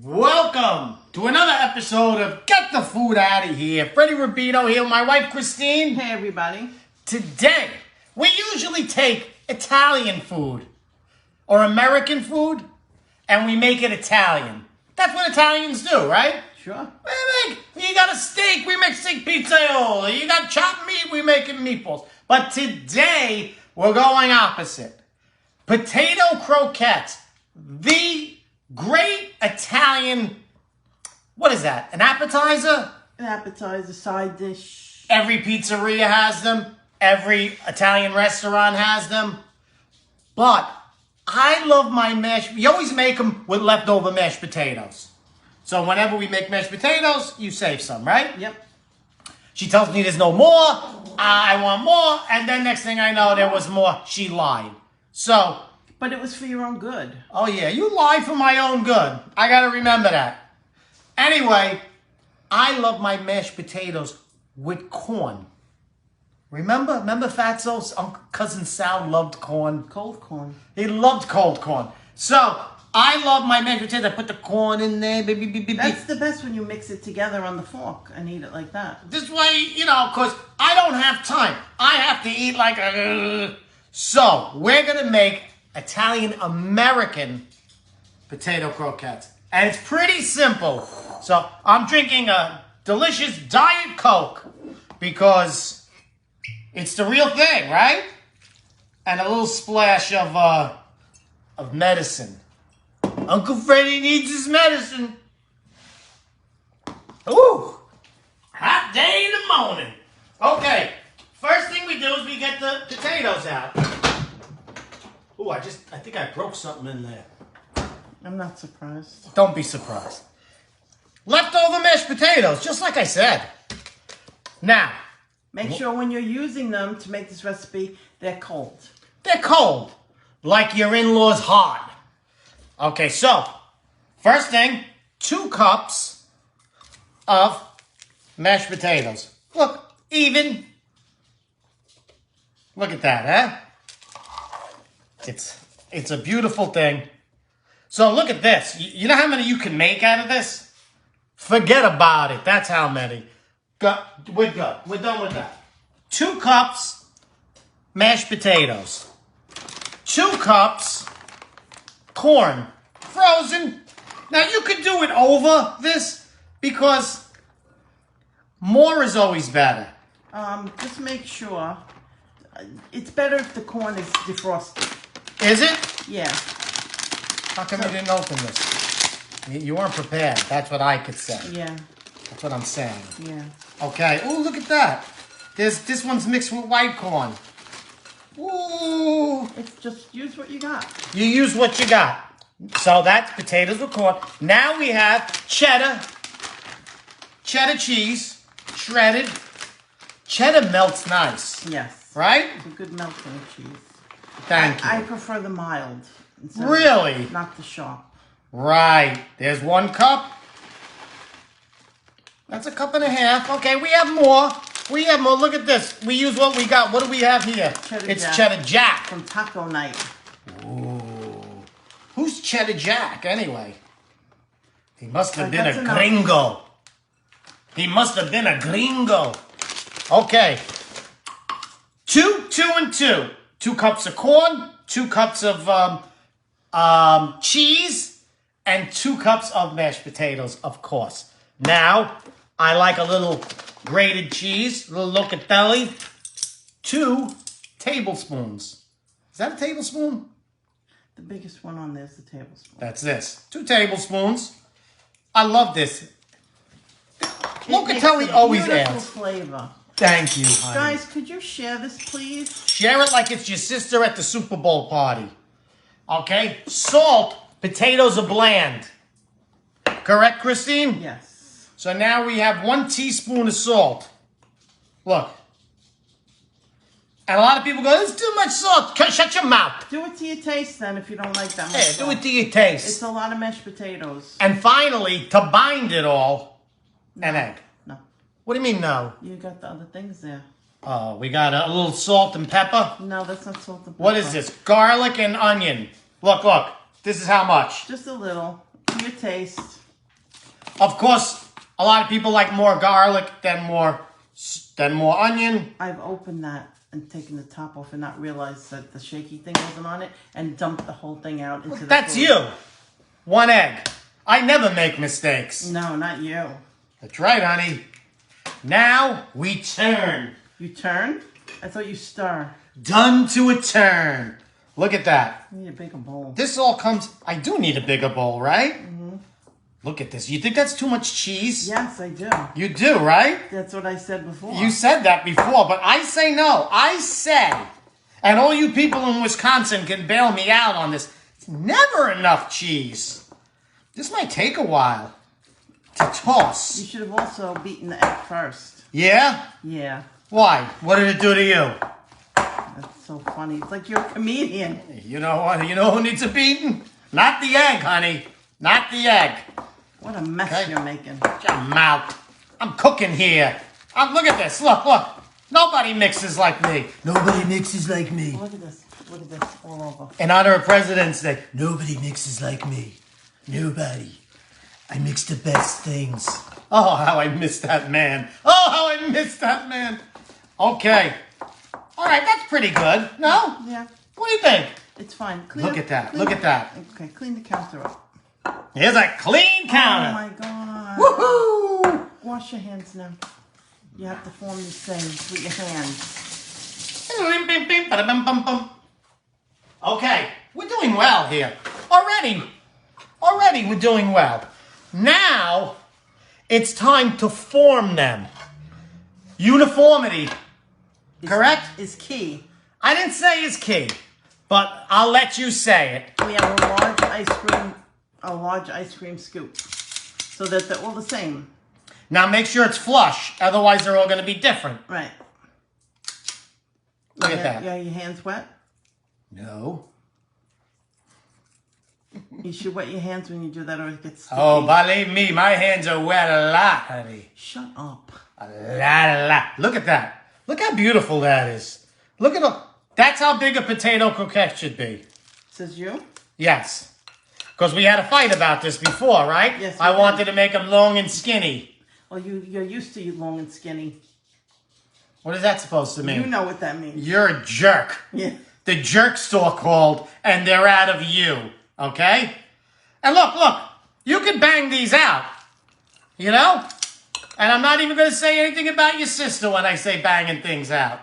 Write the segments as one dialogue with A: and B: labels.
A: Welcome to another episode of Get the Food Out of Here. Freddie Rubino here with my wife Christine.
B: Hey everybody.
A: Today, we usually take Italian food or American food and we make it Italian. That's what Italians do, right?
B: Sure.
A: You got a steak, we make steak pizzaiola. You got chopped meat, we make it meatballs. But today, we're going opposite. Potato croquettes. The great Italian, what is that? An appetizer?
B: An appetizer, side dish.
A: Every pizzeria has them. Every Italian restaurant has them. But I love my mashed, you always make them with leftover mashed potatoes. So whenever we make mashed potatoes, you save some, right?
B: Yep.
A: She tells me there's no more. I want more. And then next thing I know, there was more. She lied. So,
B: but it was for your own good.
A: oh yeah, you lie for my own good. I got to remember that. Anyway, I love my mashed potatoes with corn. Remember Fatso's cousin Sal loved corn?
B: Cold corn.
A: He loved cold corn. So, I love my mashed potatoes. I put the corn in there.
B: That's the best when you mix it together on the fork and eat it like that.
A: This way, because I don't have time. I have to eat like a... So, we're going to make Italian-American potato croquettes. And it's pretty simple. So, I'm drinking a delicious Diet Coke because it's the real thing, right? And a little splash of medicine. Uncle Freddie needs his medicine. Ooh, hot day in the morning. Okay, first thing we do is we get the potatoes out. Ooh, I think I broke something in there.
B: I'm not surprised.
A: Don't be surprised. Leftover mashed potatoes, just like I said. Now,
B: make sure when you're using them to make this recipe, they're cold.
A: They're cold, like your in-laws hard. Okay, so, first thing, 2 cups of mashed potatoes. Look, even. Look at that, huh? It's a beautiful thing. So look at this. You know how many you can make out of this? Forget about it. That's how many. We're good. We're done with that. 2 cups mashed potatoes. 2 cups corn, frozen. Now you could do it over this because more is always better.
B: Just make sure. It's better if the corn is defrosted.
A: Is it?
B: Yeah.
A: How come you didn't open this? You weren't prepared. That's what I could say.
B: Yeah.
A: That's what I'm saying.
B: Yeah. Okay.
A: Oh, look at that. This one's mixed with white corn. Ooh.
B: It's just use what you got.
A: You use what you got. So that's potatoes with corn. Now we have cheddar cheese, shredded. Cheddar melts nice.
B: Yes.
A: Right?
B: It's a good melting of cheese.
A: Thank you.
B: I prefer the mild.
A: Really?
B: Not the sharp.
A: Right. There's 1 cup. That's a cup and a half. Okay, we have more. We have more. Look at this. We use what we got. What do we have here? Cheddar Jack.
B: From Taco Night.
A: Ooh. Who's Cheddar Jack, anyway? He must have been a gringo. He must have been a gringo. Okay. 2, 2, and 2. 2 cups of corn, 2 cups of cheese, and 2 cups of mashed potatoes, of course. Now, I like a little grated cheese, a little locatelli. 2 tablespoons. Is that a tablespoon?
B: The biggest one on there is the tablespoon.
A: That's this. 2 tablespoons. I love this. Locatelli always adds
B: flavor.
A: Thank you, honey.
B: Guys, could you share this, please?
A: Share it like it's your sister at the Super Bowl party. Okay? Salt. Potatoes are bland. Correct, Christine?
B: Yes.
A: So now we have 1 teaspoon of salt. Look. And a lot of people go, there's too much salt. Shut your mouth.
B: Do it to your taste, then, if you don't like that much
A: Yeah,
B: salt.
A: do it to your taste.
B: It's a lot of mashed potatoes.
A: And finally, to bind it all, an egg.
B: No.
A: What do you mean, no?
B: You got the other things there.
A: Oh, we got a little salt and pepper.
B: No, that's not salt and pepper.
A: What is this? Garlic and onion. Look. This is how much?
B: Just a little. To your taste.
A: Of course, a lot of people like more garlic than more onion.
B: I've opened that and taken the top off and not realized that the shaky thing wasn't on it and dumped the whole thing out into the
A: That's
B: food.
A: you. 1 egg. I never make mistakes.
B: No, not you.
A: That's right, honey. Now we turn.
B: You turn? I thought you stir.
A: Done to a turn. Look at that.
B: You need a bigger bowl.
A: This all comes... I do need a bigger bowl, right? Mm-hmm. Look at this. You think that's too much cheese?
B: Yes, I do.
A: You do, right?
B: That's what I said before.
A: You said that before, but I say no. I say, and all you people in Wisconsin can bail me out on this, it's never enough cheese. This might take a while to toss.
B: You should have also beaten the egg first.
A: Yeah?
B: Yeah.
A: Why? What did it do to you?
B: That's so funny. It's like you're a comedian.
A: You know what? You know who needs a beating? Not the egg, honey. Not the egg.
B: What a mess you're making.
A: Shut your mouth. I'm cooking here. Look at this. Look. Nobody mixes like me. Nobody mixes like me.
B: Look at this. Look at this all over.
A: In honor of President's Day, nobody mixes like me. Nobody. I mix the best things. Oh, how I miss that man. Oh, how I miss that man. Okay. All right, that's pretty good. No?
B: Yeah.
A: What do you think?
B: It's fine.
A: Look at that. Look at that.
B: Okay, clean the counter up.
A: Here's a clean counter.
B: Oh my God.
A: Woohoo!
B: Wash your hands now. You have to form these things with your hands.
A: Okay, we're doing well here. Already we're doing well. Now, it's time to form them. Uniformity, correct?
B: Is key.
A: I didn't say is key, but I'll let you say it.
B: We have a large ice cream scoop, so that they're all the same.
A: Now make sure it's flush, otherwise they're all going to be different.
B: Right.
A: Look at that.
B: Yeah, your hands wet?
A: No.
B: You should wet your hands when you do that or it gets sticky.
A: Oh, believe me, my hands are wet a lot, honey.
B: Shut up.
A: A lot. Look at that. Look how beautiful that is. Look at all. That's how big a potato croquette should be.
B: Says you?
A: Yes. Because we had a fight about this before, right?
B: Yes.
A: I wanted to make them long and skinny.
B: Well, you're used to you long and skinny.
A: What is that supposed to mean?
B: You know what that means.
A: You're a jerk.
B: Yeah.
A: The jerk store called, and they're out of you. Okay? And look. You can bang these out. You know? And I'm not even going to say anything about your sister when I say banging things out.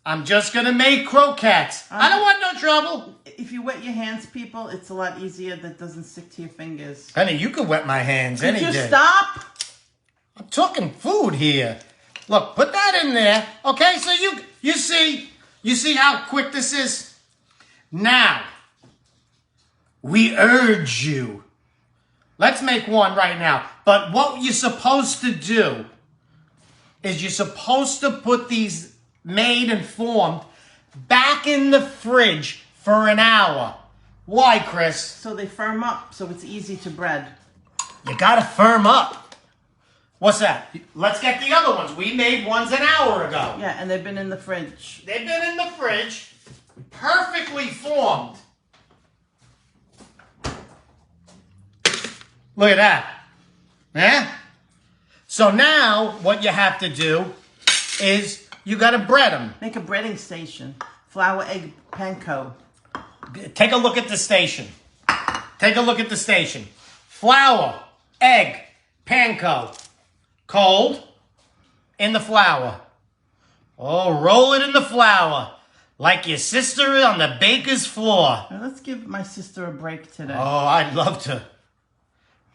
A: I'm just going to make croquettes. I don't want no trouble.
B: If you wet your hands, people, it's a lot easier. That doesn't stick to your fingers.
A: Honey, you could wet my hands any day.
B: Could you stop?
A: I'm talking food here. Look, put that in there. Okay, so you see how quick this is? Now, we urge you. Let's make one right now. But what you're supposed to do is you're supposed to put these made and formed back in the fridge for an hour. Why, Chris?
B: So they firm up, so it's easy to bread.
A: You gotta firm up. What's that? Let's get the other ones. We made ones an hour ago.
B: Yeah, and they've been in the fridge.
A: They've been in the fridge, perfectly formed. Look at that. Yeah? So now what you have to do is you got to bread them.
B: Make a breading station. Flour, egg, panko.
A: Take a look at the station. Take a look at the station. Flour, egg, panko. Cold in the flour. Oh, roll it in the flour like your sister on the baker's floor.
B: Now let's give my sister a break today.
A: Oh, I'd love to.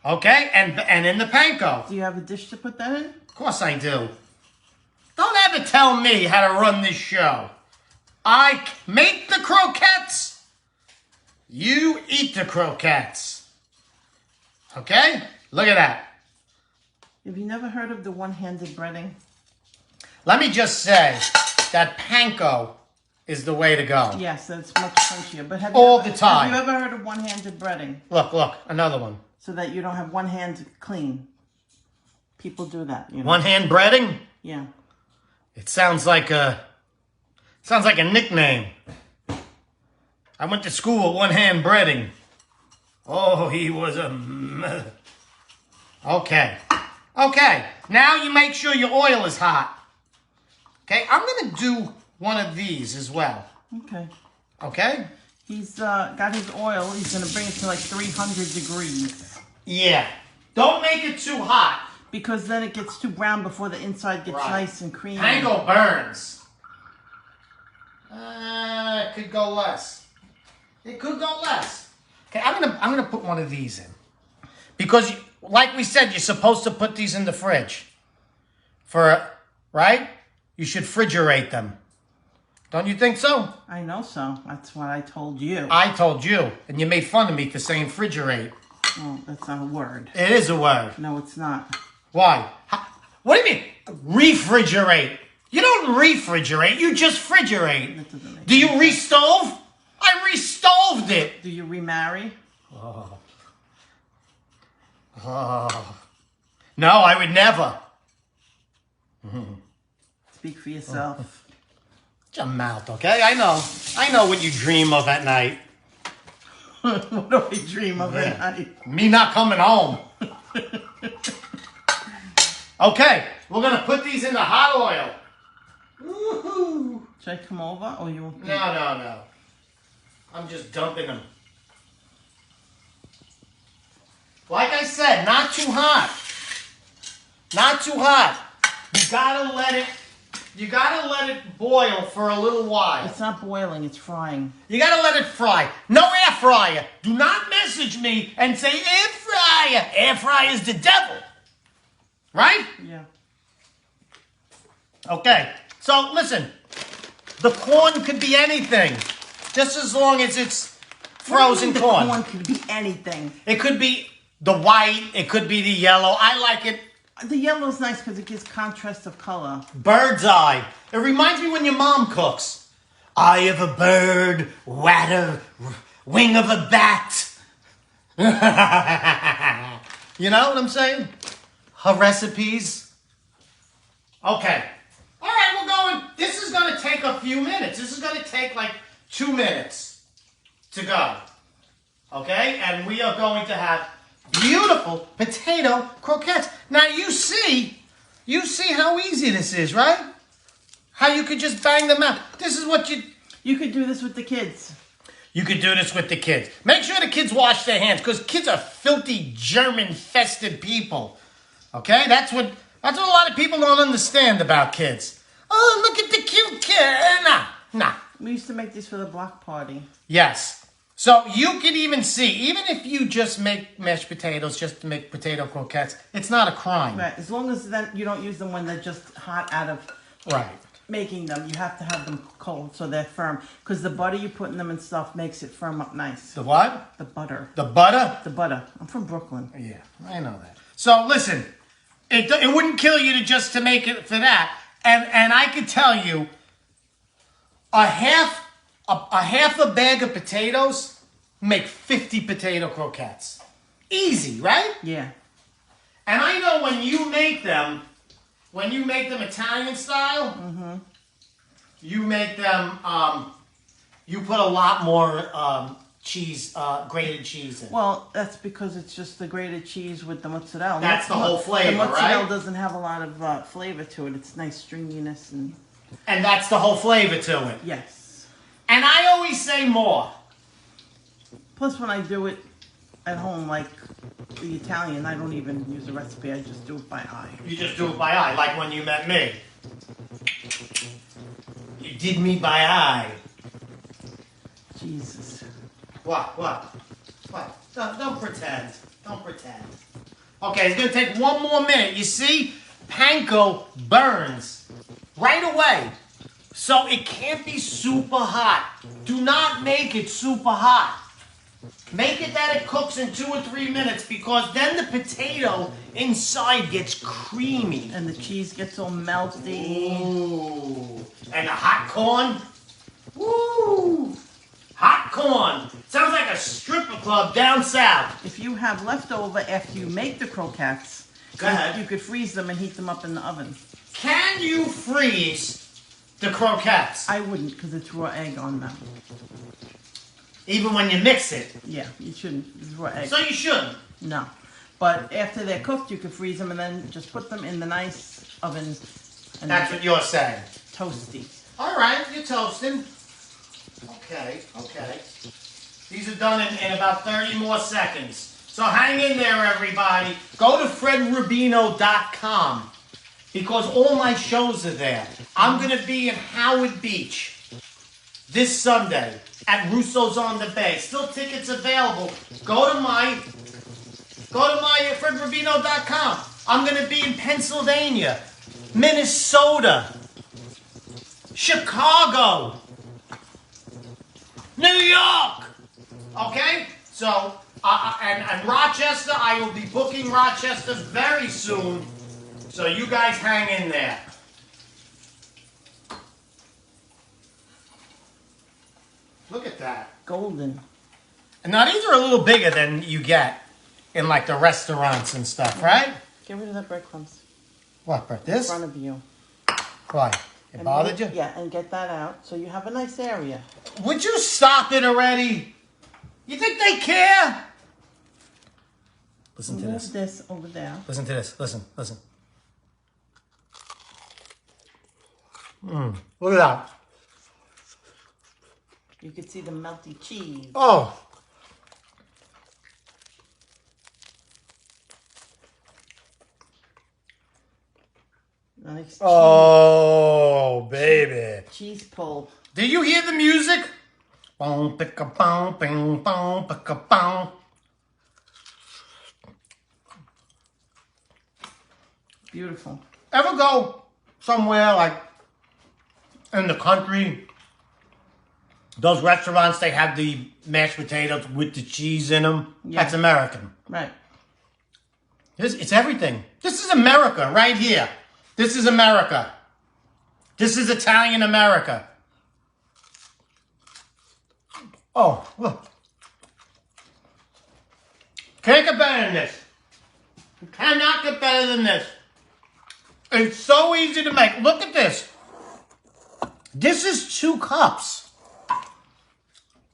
A: Okay, and in the panko.
B: Do you have a dish to put that in?
A: Of course I do. Don't ever tell me how to run this show. I make the croquettes. You eat the croquettes. Okay? Look at that.
B: Have you never heard of the one-handed breading?
A: Let me just say that panko is the way to go.
B: Yes, that's much crunchier. But have
A: the time.
B: Have you ever heard of one-handed breading?
A: Look, another one.
B: So that you don't have one hand clean. People do that. You know?
A: One hand breading?
B: Yeah.
A: It sounds like a nickname. I went to school with one hand breading. Oh, he was a... Okay. Okay. Now you make sure your oil is hot. Okay. I'm going to do one of these as well.
B: Okay.
A: Okay?
B: He's got his oil. He's going to bring it to like 300 degrees.
A: Yeah. Don't make it too hot.
B: Because then it gets too brown before the inside gets nice and creamy.
A: Panko burns. It could go less. It could go less. Okay, I'm gonna put one of these in. Because, like we said, you're supposed to put these in the fridge. Right? You should refrigerate them. Don't you think so?
B: I know so. That's what I told you.
A: I told you. And you made fun of me for saying refrigerate.
B: Well, that's not a word.
A: It is a word.
B: No, it's not.
A: Why? What do you mean? Refrigerate. You don't refrigerate. You just refrigerate.
B: That doesn't make
A: Do you
B: sense.
A: re-stove? I re-stoved it.
B: Do you remarry?
A: No, I would never.
B: Speak for yourself.
A: Shut your mouth, okay? I know what you dream of at night.
B: What do I dream of at night?
A: Me not coming home. Okay, we're gonna put these in the hot oil. Woohoo!
B: Should I come over or you won't?
A: No. I'm just dumping them. Like I said, not too hot. Not too hot. You gotta let it boil for a little while.
B: It's not boiling, it's frying.
A: You gotta let it fry. No air fryer. Do not message me and say air fryer. Air fryer is the devil. Right?
B: Yeah.
A: Okay. So listen, the corn could be anything, just as long as it's frozen
B: The
A: corn.
B: corn could be anything.
A: It could be the white. It could be the yellow. I like it.
B: The yellow's nice because it gives contrast of color.
A: Bird's eye. It reminds me when your mom cooks. Eye of a bird, wing of a bat. You know what I'm saying? Her recipes. Okay. All right, we're going. This is going to take a few minutes. This is going to take like 2 minutes to go. Okay? And we are going to have beautiful potato croquettes. Now you see how easy this is, right? How you could just bang them out. This is what
B: You could do this with the kids.
A: you could do this with the kids. Make sure the kids wash their hands because kids are filthy, germ-infested people. Okay? That's what a lot of people don't understand about kids. Oh, look at the cute kid. Nah.
B: We used to make these for the block party.
A: Yes. So you can even see, even if you just make mashed potatoes, just to make potato croquettes, it's not a crime.
B: Right. As long as then you don't use them when they're just hot out of
A: Right.
B: making them. You have to have them cold so they're firm. Because the butter you put in them and stuff makes it firm up nice.
A: The what?
B: The butter.
A: The butter?
B: The butter. I'm from Brooklyn.
A: Yeah, I know that. So listen, it wouldn't kill you to make it for that. And I could tell you, a half a bag of potatoes make 50 potato croquettes. Easy, right?
B: Yeah.
A: And I know when you make them Italian style, you make them, you put a lot more cheese, grated cheese in.
B: Well, that's because it's just the grated cheese with the mozzarella.
A: That's the whole flavor,
B: The mozzarella
A: right?
B: doesn't have a lot of flavor to it. It's nice stringiness and...
A: And that's the whole flavor to it.
B: Yes.
A: And I always say more.
B: Plus, when I do it at home, like the Italian, I don't even use a recipe. I just do it by eye.
A: You just do it by eye, like when you met me. You did me by eye.
B: Jesus.
A: What? Don't pretend. Don't pretend. Okay, it's going to take 1 more minute. You see, panko burns right away. So it can't be super hot. Do not make it super hot. Make it that it cooks in 2 or 3 minutes because then the potato inside gets creamy.
B: And the cheese gets all melty.
A: Ooh. And the hot corn. Woo! Hot corn. Sounds like a stripper club down south.
B: If you have leftover after you make the croquettes,
A: Go ahead.
B: you could freeze them and heat them up in the oven.
A: Can you freeze the croquettes?
B: I wouldn't because it's raw egg on them.
A: Even when you mix it.
B: Yeah, you shouldn't. It's raw egg.
A: So you shouldn't.
B: No. But after they're cooked, you can freeze them and then just put them in the nice oven. And
A: That's what you're saying.
B: Toasty.
A: All right, you're toasting. Okay, okay. These are done in about 30 more seconds. So hang in there, everybody. Go to fredrubino.com because all my shows are there. I'm going to be in Howard Beach this Sunday at Russo's on the Bay. Still tickets available. Go to my fredrubino.com. I'm going to be in Pennsylvania, Minnesota, Chicago, New York. Okay? So, and Rochester, I will be booking Rochester very soon. So you guys hang in there. Look at that.
B: Golden.
A: And now these are a little bigger than you get in like the restaurants and stuff, right?
B: Get rid of the breadcrumbs.
A: What, Brett? This?
B: In front of you.
A: Why? It bothered you?
B: Yeah, and get that out so you have a nice area.
A: Would you stop it already? You think they care? Listen to this.
B: Move this over there.
A: Listen to this. Listen. Look at that.
B: You can see the melty cheese.
A: Oh.
B: Nice cheese.
A: Oh, baby.
B: Cheese pull.
A: Do you hear the music? Boom, pick a boom, bing, boom, pick a boom.
B: Beautiful.
A: Ever go somewhere like in the country? Those restaurants, they have the mashed potatoes with the cheese in them.
B: Yeah.
A: That's American.
B: Right.
A: It's everything. This is America right here. This is America. This is Italian America. Oh, look. Can't get better than this. You cannot get better than this. It's so easy to make. Look at this. This is 2 cups.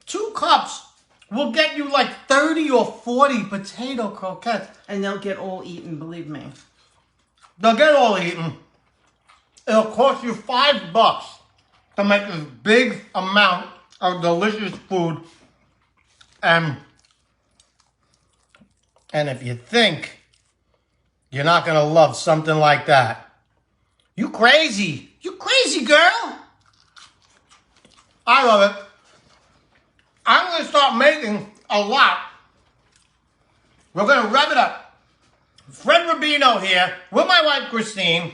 A: 2 cups will get you like 30 or 40 potato croquettes.
B: And they'll get all eaten, believe me.
A: They'll get all eaten. It'll cost you $5 to make this big amount of delicious food. And if you think you're not going to love something like that, you crazy. You crazy, girl. I love it. I'm going to start making a lot. We're going to rev it up. Fred Rubino here with my wife, Christine.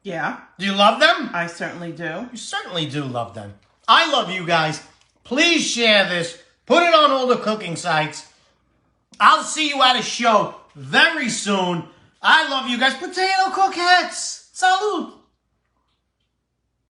B: Yeah.
A: Do you love them?
B: I certainly do.
A: You certainly do love them. I love you guys. Please share this. Put it on all the cooking sites. I'll see you at a show very soon. I love you guys. Potato croquettes. Salud.